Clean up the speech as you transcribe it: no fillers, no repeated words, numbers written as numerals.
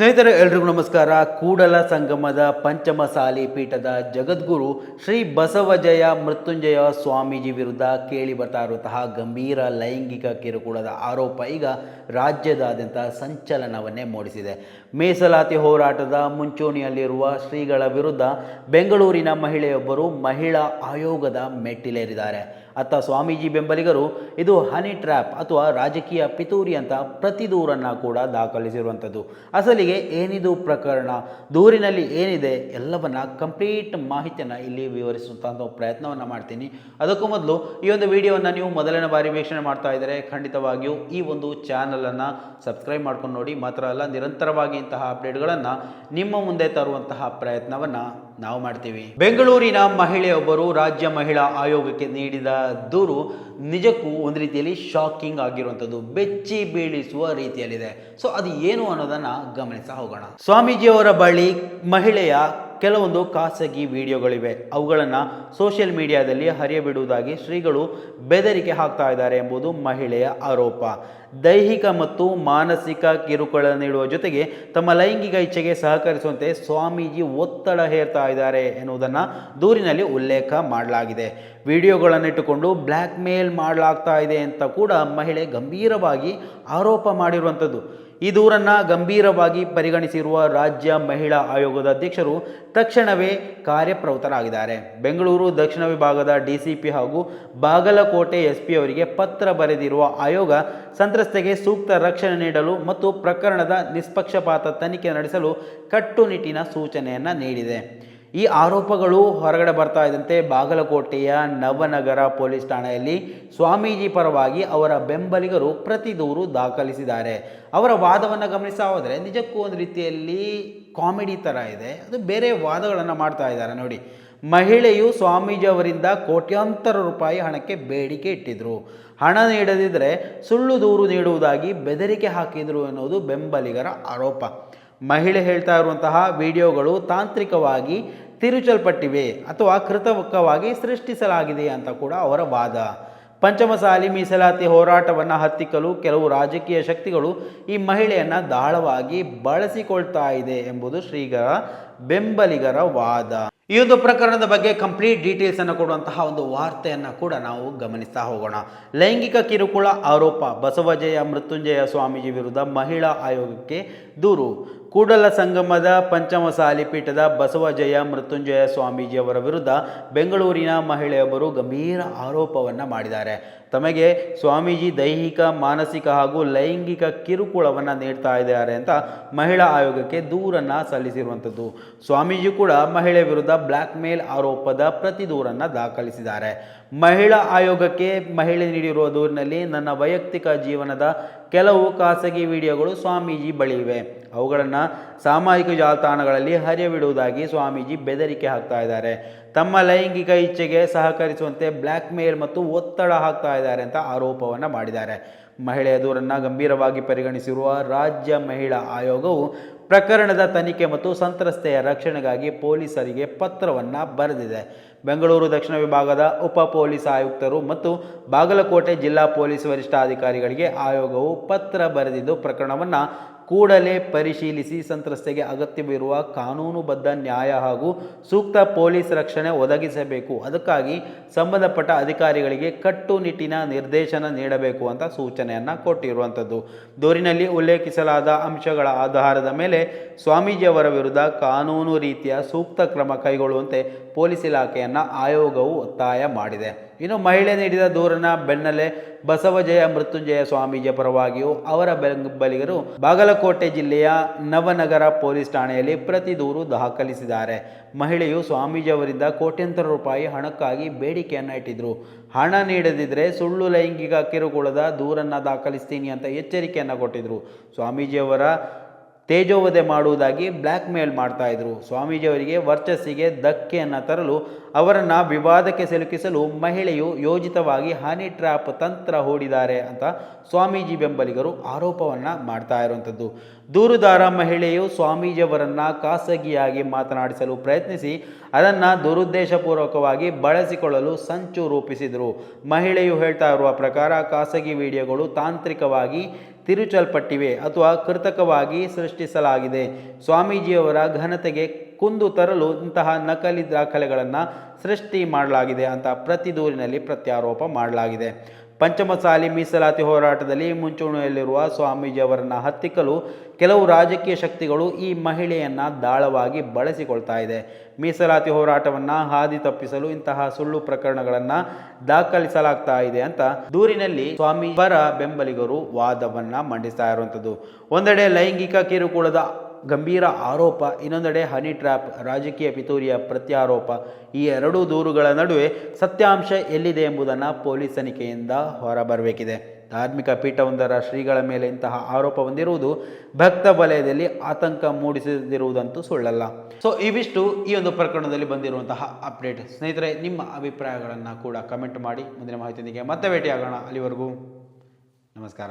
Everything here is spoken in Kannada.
ಸ್ನೇಹಿತರೆ ಎಲ್ರಿಗೂ ನಮಸ್ಕಾರ. ಕೂಡಲ ಸಂಗಮದ ಪಂಚಮಸಾಲಿ ಪೀಠದ ಜಗದ್ಗುರು ಶ್ರೀ ಬಸವಜಯ ಮೃತ್ಯುಂಜಯ ಸ್ವಾಮೀಜಿ ವಿರುದ್ಧ ಕೇಳಿ ಬರ್ತಾ ಇರುವಂತಹ ಗಂಭೀರ ಲೈಂಗಿಕ ಕಿರುಕುಳದ ಆರೋಪ ಈಗ ರಾಜ್ಯದಾದ್ಯಂತ ಸಂಚಲನವನ್ನೇ ಮೂಡಿಸಿದೆ. ಮೀಸಲಾತಿ ಹೋರಾಟದ ಮುಂಚೂಣಿಯಲ್ಲಿರುವ ಶ್ರೀಗಳ ವಿರುದ್ಧ ಬೆಂಗಳೂರಿನ ಮಹಿಳೆಯೊಬ್ಬರು ಮಹಿಳಾ ಆಯೋಗದ ಮೆಟ್ಟಿಲೇರಿದ್ದಾರೆ. ಅತ್ತ ಸ್ವಾಮೀಜಿ ಬೆಂಬಲಿಗರು ಇದು ಹನಿ ಟ್ರ್ಯಾಪ್ ಅಥವಾ ರಾಜಕೀಯ ಪಿತೂರಿ ಅಂತ ಪ್ರತಿ ದೂರನ್ನು ಕೂಡ ದಾಖಲಿಸಿರುವಂಥದ್ದು. ಅಸಲಿಗೆ ಏನಿದು ಪ್ರಕರಣ, ದೂರಿನಲ್ಲಿ ಏನಿದೆ ಎಲ್ಲವನ್ನ ಕಂಪ್ಲೀಟ್ ಮಾಹಿತಿಯನ್ನು ಇಲ್ಲಿ ವಿವರಿಸುವಂಥ ಪ್ರಯತ್ನವನ್ನು ಮಾಡ್ತೀನಿ. ಅದಕ್ಕೂ ಮೊದಲು ಈ ಒಂದು ವಿಡಿಯೋವನ್ನು ನೀವು ಮೊದಲನೇ ಬಾರಿ ವೀಕ್ಷಣೆ ಮಾಡ್ತಾ ಇದ್ದರೆ ಖಂಡಿತವಾಗಿಯೂ ಈ ಒಂದು ಚಾನಲನ್ನು ಸಬ್ಸ್ಕ್ರೈಬ್ ಮಾಡ್ಕೊಂಡು ನೋಡಿ. ಮಾತ್ರ ಅಲ್ಲ, ನಿರಂತರವಾಗಿ ಇಂತಹ ಅಪ್ಡೇಟ್ಗಳನ್ನು ನಿಮ್ಮ ಮುಂದೆ ತರುವಂತಹ ಪ್ರಯತ್ನವನ್ನು ನಾವು ಮಾಡ್ತೀವಿ. ಬೆಂಗಳೂರಿನ ಮಹಿಳೆಯೊಬ್ಬರು ರಾಜ್ಯ ಮಹಿಳಾ ಆಯೋಗಕ್ಕೆ ನೀಡಿದ ದೂರು ನಿಜಕ್ಕೂ ಒಂದು ರೀತಿಯಲ್ಲಿ ಶಾಕಿಂಗ್ ಆಗಿರುವಂಥದ್ದು, ಬೆಚ್ಚಿ ಬೀಳಿಸುವ ರೀತಿಯಲ್ಲಿದೆ. ಸೊ ಅದು ಏನು ಅನ್ನೋದನ್ನು ಗಮನಿಸ ಹೋಗೋಣ. ಸ್ವಾಮೀಜಿಯವರ ಬಳಿ ಮಹಿಳೆಯ ಕೆಲವೊಂದು ಖಾಸಗಿ ವಿಡಿಯೋಗಳಿವೆ. ಅವುಗಳನ್ನು ಸೋಷಿಯಲ್ ಮೀಡಿಯಾದಲ್ಲಿ ಹರಿಯಬಿಡುವುದಾಗಿ ಶ್ರೀಗಳು ಬೆದರಿಕೆ ಹಾಕ್ತಾ ಇದ್ದಾರೆ ಎಂಬುದು ಮಹಿಳೆಯ ಆರೋಪ. ದೈಹಿಕ ಮತ್ತು ಮಾನಸಿಕ ಕಿರುಕುಳ ನೀಡುವ ಜೊತೆಗೆ ತಮ್ಮ ಲೈಂಗಿಕ ಇಚ್ಛೆಗೆ ಸಹಕರಿಸುವಂತೆ ಸ್ವಾಮೀಜಿ ಒತ್ತಡ ಹೇರ್ತಾ ಇದ್ದಾರೆ ಎನ್ನುವುದನ್ನು ದೂರಿನಲ್ಲಿ ಉಲ್ಲೇಖ ಮಾಡಲಾಗಿದೆ. ವಿಡಿಯೋಗಳನ್ನಿಟ್ಟುಕೊಂಡು ಬ್ಲ್ಯಾಕ್ ಮೇಲ್ ಮಾಡಲಾಗ್ತಾ ಇದೆ ಅಂತ ಕೂಡ ಮಹಿಳೆ ಗಂಭೀರವಾಗಿ ಆರೋಪ ಮಾಡಿರುವಂಥದ್ದು. ಈ ದೂರನ್ನು ಗಂಭೀರವಾಗಿ ಪರಿಗಣಿಸಿರುವ ರಾಜ್ಯ ಮಹಿಳಾ ಆಯೋಗದ ಅಧ್ಯಕ್ಷರು ತಕ್ಷಣವೇ ಕಾರ್ಯಪ್ರವೃತ್ತರಾಗಿದ್ದಾರೆ. ಬೆಂಗಳೂರು ದಕ್ಷಿಣ ವಿಭಾಗದ ಡಿಸಿಪಿ ಹಾಗೂ ಬಾಗಲಕೋಟೆ ಎಸ್ಪಿ ಅವರಿಗೆ ಪತ್ರ ಬರೆದಿರುವ ಆಯೋಗ ಸಂತ್ರಸ್ತೆಗೆ ಸೂಕ್ತ ರಕ್ಷಣೆ ನೀಡಲು ಮತ್ತು ಪ್ರಕರಣದ ನಿಷ್ಪಕ್ಷಪಾತ ತನಿಖೆ ನಡೆಸಲು ಕಟ್ಟುನಿಟ್ಟಿನ ಸೂಚನೆಯನ್ನು ನೀಡಿದೆ. ಈ ಆರೋಪಗಳು ಹೊರಗಡೆ ಬರ್ತಾ ಇದ್ದಂತೆ ಬಾಗಲಕೋಟೆಯ ನವನಗರ ಪೊಲೀಸ್ ಠಾಣೆಯಲ್ಲಿ ಸ್ವಾಮೀಜಿ ಪರವಾಗಿ ಅವರ ಬೆಂಬಲಿಗರು ಪ್ರತಿ ದೂರು ದಾಖಲಿಸಿದ್ದಾರೆ. ಅವರ ವಾದವನ್ನು ಗಮನಿಸ್ತಾ ಹೋದರೆ ನಿಜಕ್ಕೂ ಒಂದು ರೀತಿಯಲ್ಲಿ ಕಾಮಿಡಿ ಥರ ಇದೆ. ಅದು ಬೇರೆ ವಾದಗಳನ್ನು ಮಾಡ್ತಾ ಇದ್ದಾರೆ ನೋಡಿ. ಮಹಿಳೆಯು ಸ್ವಾಮೀಜಿ ಅವರಿಂದ ಕೋಟ್ಯಾಂತರ ರೂಪಾಯಿ ಹಣಕ್ಕೆ ಬೇಡಿಕೆ ಇಟ್ಟಿದ್ರು, ಹಣ ನೀಡದಿದ್ದರೆ ಸುಳ್ಳು ದೂರು ನೀಡುವುದಾಗಿ ಬೆದರಿಕೆ ಹಾಕಿದರು ಎನ್ನುವುದು ಬೆಂಬಲಿಗರ ಆರೋಪ. ಮಹಿಳೆ ಹೇಳ್ತಾ ಇರುವಂತಹ ವಿಡಿಯೋಗಳು ತಾಂತ್ರಿಕವಾಗಿ ತಿರುಚಲ್ಪಟ್ಟಿವೆ ಅಥವಾ ಕೃತಕವಾಗಿ ಸೃಷ್ಟಿಸಲಾಗಿದೆ ಅಂತ ಕೂಡ ಅವರ ವಾದ. ಪಂಚಮಸಾಲಿ ಮೀಸಲಾತಿ ಹೋರಾಟವನ್ನು ಹತ್ತಿಕ್ಕಲು ಕೆಲವು ರಾಜಕೀಯ ಶಕ್ತಿಗಳು ಈ ಮಹಿಳೆಯನ್ನು ದಾಳವಾಗಿ ಬಳಸಿಕೊಳ್ತಾ ಇದೆ ಎಂಬುದು ಶ್ರೀಗಳ ಬೆಂಬಲಿಗರ ವಾದ. ಈ ಒಂದು ಪ್ರಕರಣದ ಬಗ್ಗೆ ಕಂಪ್ಲೀಟ್ ಡೀಟೇಲ್ಸ್ ಅನ್ನು ಕೊಡುವಂತಹ ಒಂದು ವಾರ್ತೆಯನ್ನು ಕೂಡ ನಾವು ಗಮನಿಸ್ತಾ ಹೋಗೋಣ. ಲೈಂಗಿಕ ಕಿರುಕುಳ ಆರೋಪ, ಬಸವಜಯ ಮೃತ್ಯುಂಜಯ ಸ್ವಾಮೀಜಿ ವಿರುದ್ಧ ಮಹಿಳಾ ಆಯೋಗಕ್ಕೆ ದೂರು. ಕೂಡಲ ಸಂಗಮದ ಪಂಚಮಸಾಲಿ ಪೀಠದ ಬಸವಜಯ ಮೃತ್ಯುಂಜಯ ಸ್ವಾಮೀಜಿಯವರ ವಿರುದ್ಧ ಬೆಂಗಳೂರಿನ ಮಹಿಳೆಯೊಬ್ಬರು ಗಂಭೀರ ಆರೋಪವನ್ನು ಮಾಡಿದ್ದಾರೆ. ತಮಗೆ ಸ್ವಾಮೀಜಿ ದೈಹಿಕ, ಮಾನಸಿಕ ಹಾಗೂ ಲೈಂಗಿಕ ಕಿರುಕುಳವನ್ನು ನೀಡ್ತಾ ಇದ್ದಾರೆ ಅಂತ ಮಹಿಳಾ ಆಯೋಗಕ್ಕೆ ದೂರನ್ನು ಸಲ್ಲಿಸಿರುವಂಥದ್ದು. ಸ್ವಾಮೀಜಿ ಕೂಡ ಮಹಿಳೆ ವಿರುದ್ಧ ಬ್ಲ್ಯಾಕ್ ಮೇಲ್ ಆರೋಪದ ಪ್ರತಿ ದೂರನ್ನು ದಾಖಲಿಸಿದ್ದಾರೆ. ಮಹಿಳಾ ಆಯೋಗಕ್ಕೆ ಮಹಿಳೆ ನೀಡಿರುವ ದೂರಿನಲ್ಲಿ ನನ್ನ ವೈಯಕ್ತಿಕ ಜೀವನದ ಕೆಲವು ಖಾಸಗಿ ವಿಡಿಯೋಗಳು ಸ್ವಾಮೀಜಿ ಬಳಿ ಇವೆ. ಅವುಗಳನ್ನು ಸಾಮಾಜಿಕ ಜಾಲತಾಣಗಳಲ್ಲಿ ಹರಿಯಬಿಡುವುದಾಗಿ ಸ್ವಾಮೀಜಿ ಬೆದರಿಕೆ ಹಾಕ್ತಾ ಇದ್ದಾರೆ. ತಮ್ಮ ಲೈಂಗಿಕ ಇಚ್ಛೆಗೆ ಸಹಕರಿಸುವಂತೆ ಬ್ಲ್ಯಾಕ್ ಮೇಲ್ ಮತ್ತು ಒತ್ತಡ ಹಾಕ್ತಾ ಇದ್ದಾರೆ ಅಂತ ಆರೋಪವನ್ನು ಮಾಡಿದ್ದಾರೆ. ಮಹಿಳೆಯ ದೂರನ್ನು ಗಂಭೀರವಾಗಿ ಪರಿಗಣಿಸಿರುವ ರಾಜ್ಯ ಮಹಿಳಾ ಆಯೋಗವು ಪ್ರಕರಣದ ತನಿಖೆ ಮತ್ತು ಸಂತ್ರಸ್ತೆಯ ರಕ್ಷಣೆಗಾಗಿ ಪೊಲೀಸರಿಗೆ ಪತ್ರವನ್ನು ಬರೆದಿದೆ. ಬೆಂಗಳೂರು ದಕ್ಷಿಣ ವಿಭಾಗದ ಉಪ ಪೊಲೀಸ್ ಆಯುಕ್ತರು ಮತ್ತು ಬಾಗಲಕೋಟೆ ಜಿಲ್ಲಾ ಪೊಲೀಸ್ ವರಿಷ್ಠಾಧಿಕಾರಿಗಳಿಗೆ ಆಯೋಗವು ಪತ್ರ ಬರೆದಿದ್ದು ಪ್ರಕರಣವನ್ನು ಕೂಡಲೇ ಪರಿಶೀಲಿಸಿ ಸಂತ್ರಸ್ತೆಗೆ ಅಗತ್ಯವಿರುವ ಕಾನೂನುಬದ್ಧ ನ್ಯಾಯ ಹಾಗೂ ಸೂಕ್ತ ಪೊಲೀಸ್ ರಕ್ಷಣೆ ಒದಗಿಸಬೇಕು. ಅದಕ್ಕಾಗಿ ಸಂಬಂಧಪಟ್ಟ ಅಧಿಕಾರಿಗಳಿಗೆ ಕಟ್ಟುನಿಟ್ಟಿನ ನಿರ್ದೇಶನ ನೀಡಬೇಕು ಅಂತ ಸೂಚನೆಯನ್ನು ಕೊಟ್ಟಿರುವಂಥದ್ದು. ದೂರಿನಲ್ಲಿ ಉಲ್ಲೇಖಿಸಲಾದ ಅಂಶಗಳ ಆಧಾರದ ಮೇಲೆ ಸ್ವಾಮೀಜಿಯವರ ವಿರುದ್ಧ ಕಾನೂನು ರೀತಿಯ ಸೂಕ್ತ ಕ್ರಮ ಕೈಗೊಳ್ಳುವಂತೆ ಪೊಲೀಸ್ ಇಲಾಖೆಯನ್ನು ಆಯೋಗವು ಒತ್ತಾಯ ಮಾಡಿದೆ. ಇನ್ನು ಮಹಿಳೆ ನೀಡಿದ ದೂರನ ಬೆನ್ನಲ್ಲೇ ಬಸವಜಯ ಮೃತ್ಯುಂಜಯ ಸ್ವಾಮೀಜಿಯ ಪರವಾಗಿಯೂ ಅವರ ಬೆಂಬಲಿಗರು ಬಾಗಲಕೋಟೆ ಜಿಲ್ಲೆಯ ನವನಗರ ಪೊಲೀಸ್ ಠಾಣೆಯಲ್ಲಿ ಪ್ರತಿ ದೂರು ದಾಖಲಿಸಿದ್ದಾರೆ. ಮಹಿಳೆಯು ಸ್ವಾಮೀಜಿಯವರಿಂದ ಕೋಟ್ಯಂತರ ರೂಪಾಯಿ ಹಣಕ್ಕಾಗಿ ಬೇಡಿಕೆಯನ್ನು ಇಟ್ಟಿದ್ರು, ಹಣ ನೀಡದಿದ್ದರೆ ಸುಳ್ಳು ಲೈಂಗಿಕ ಕಿರುಕುಳದ ದೂರನ್ನು ದಾಖಲಿಸ್ತೀನಿ ಅಂತ ಎಚ್ಚರಿಕೆಯನ್ನು ಕೊಟ್ಟಿದ್ರು. ಸ್ವಾಮೀಜಿಯವರ ತೇಜೋವಧೆ ಮಾಡುವುದಾಗಿ ಬ್ಲ್ಯಾಕ್ ಮೇಲ್ ಮಾಡ್ತಾ ಇದ್ರು. ಸ್ವಾಮೀಜಿಯವರಿಗೆ ವರ್ಚಸ್ಸಿಗೆ ಧಕ್ಕೆಯನ್ನು ತರಲು, ಅವರನ್ನು ವಿವಾದಕ್ಕೆ ಸಿಲುಕಿಸಲು ಮಹಿಳೆಯು ಯೋಜಿತವಾಗಿ ಹನಿ ಟ್ರ್ಯಾಪ್ ತಂತ್ರ ಹೂಡಿದ್ದಾರೆ ಅಂತ ಸ್ವಾಮೀಜಿ ಬೆಂಬಲಿಗರು ಆರೋಪವನ್ನು ಮಾಡ್ತಾ ಇರುವಂಥದ್ದು. ದೂರುದಾರ ಮಹಿಳೆಯು ಸ್ವಾಮೀಜಿಯವರನ್ನು ಖಾಸಗಿಯಾಗಿ ಮಾತನಾಡಿಸಲು ಪ್ರಯತ್ನಿಸಿ ಅದನ್ನು ದುರುದ್ದೇಶಪೂರ್ವಕವಾಗಿ ಬಳಸಿಕೊಳ್ಳಲು ಸಂಚು ರೂಪಿಸಿದರು. ಮಹಿಳೆಯು ಹೇಳ್ತಾ ಇರುವ ಪ್ರಕಾರ ಖಾಸಗಿ ವಿಡಿಯೋಗಳು ತಾಂತ್ರಿಕವಾಗಿ ತಿರುಚಲ್ಪಟ್ಟಿವೆ ಅಥವಾ ಕೃತಕವಾಗಿ ಸೃಷ್ಟಿಸಲಾಗಿದೆ. ಸ್ವಾಮೀಜಿಯವರ ಘನತೆಗೆ ಕುಂದು ತರಲು ಇಂತಹ ನಕಲಿ ದಾಖಲೆಗಳನ್ನು ಸೃಷ್ಟಿ ಮಾಡಲಾಗಿದೆ ಅಂತ ಪ್ರತಿ ದೂರಿನಲ್ಲಿ ಪ್ರತ್ಯಾರೋಪ ಮಾಡಲಾಗಿದೆ. ಪಂಚಮಸಾಲಿ ಮೀಸಲಾತಿ ಹೋರಾಟದಲ್ಲಿ ಮುಂಚೂಣಿಯಲ್ಲಿರುವ ಸ್ವಾಮೀಜಿಯವರನ್ನು ಹತ್ತಿಕ್ಕಲು ಕೆಲವು ರಾಜಕೀಯ ಶಕ್ತಿಗಳು ಈ ಮಹಿಳೆಯನ್ನು ದಾಳವಾಗಿ ಬಳಸಿಕೊಳ್ತಾ ಇದೆ. ಮೀಸಲಾತಿ ಹೋರಾಟವನ್ನು ಹಾದಿ ತಪ್ಪಿಸಲು ಇಂತಹ ಸುಳ್ಳು ಪ್ರಕರಣಗಳನ್ನು ದಾಖಲಿಸಲಾಗ್ತಾ ಇದೆ ಅಂತ ದೂರಿನಲ್ಲಿ ಸ್ವಾಮಿ ಪರ ಬೆಂಬಲಿಗರು ವಾದವನ್ನು ಮಂಡಿಸ್ತಾ ಇರುವಂಥದ್ದು. ಒಂದೆಡೆ ಲೈಂಗಿಕ ಕಿರುಕುಳದ ಗಂಭೀರ ಆರೋಪ, ಇನ್ನೊಂದೆಡೆ ಹನಿ ಟ್ರ್ಯಾಪ್ ರಾಜಕೀಯ ಪಿತೂರಿಯ ಪ್ರತ್ಯಾರೋಪ. ಈ ಎರಡೂ ದೂರುಗಳ ನಡುವೆ ಸತ್ಯಾಂಶ ಎಲ್ಲಿದೆ ಎಂಬುದನ್ನು ಪೊಲೀಸ್ ತನಿಖೆಯಿಂದ ಹೊರಬರಬೇಕಿದೆ. ಧಾರ್ಮಿಕ ಪೀಠವೊಂದರ ಶ್ರೀಗಳ ಮೇಲೆ ಇಂತಹ ಆರೋಪ ಹೊಂದಿರುವುದು ಭಕ್ತ ವಲಯದಲ್ಲಿ ಆತಂಕ ಮೂಡಿಸದಿರುವುದಂತೂ ಸುಳ್ಳಲ್ಲ. ಸೊ ಇವಿಷ್ಟು ಈ ಒಂದು ಪ್ರಕರಣದಲ್ಲಿ ಬಂದಿರುವಂತಹ ಅಪ್ಡೇಟ್. ಸ್ನೇಹಿತರೆ, ನಿಮ್ಮ ಅಭಿಪ್ರಾಯಗಳನ್ನು ಕೂಡ ಕಮೆಂಟ್ ಮಾಡಿ. ಮುಂದಿನ ಮಾಹಿತಿಯೊಂದಿಗೆ ಮತ್ತೆ ಭೇಟಿಯಾಗೋಣ. ಅಲ್ಲಿವರೆಗೂ ನಮಸ್ಕಾರ.